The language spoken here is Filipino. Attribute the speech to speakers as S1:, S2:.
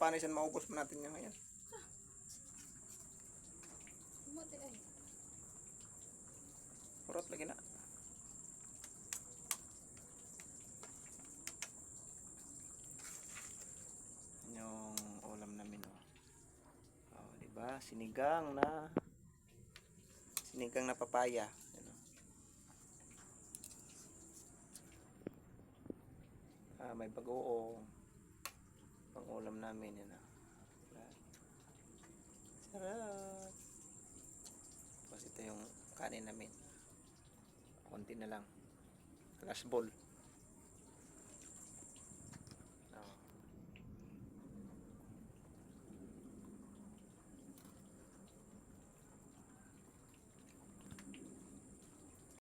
S1: panisan, maubos mo natin yan ngayon.
S2: Mati ay.
S1: Urot lagi na. Yung ulam namin, oh. Oh, diba? Sinigang na papaya. Yan, oh. May bagoong pang ulam namin, yan, oh. Sarap. Tapos ito yung kanin namin. Konti na lang. Last bowl.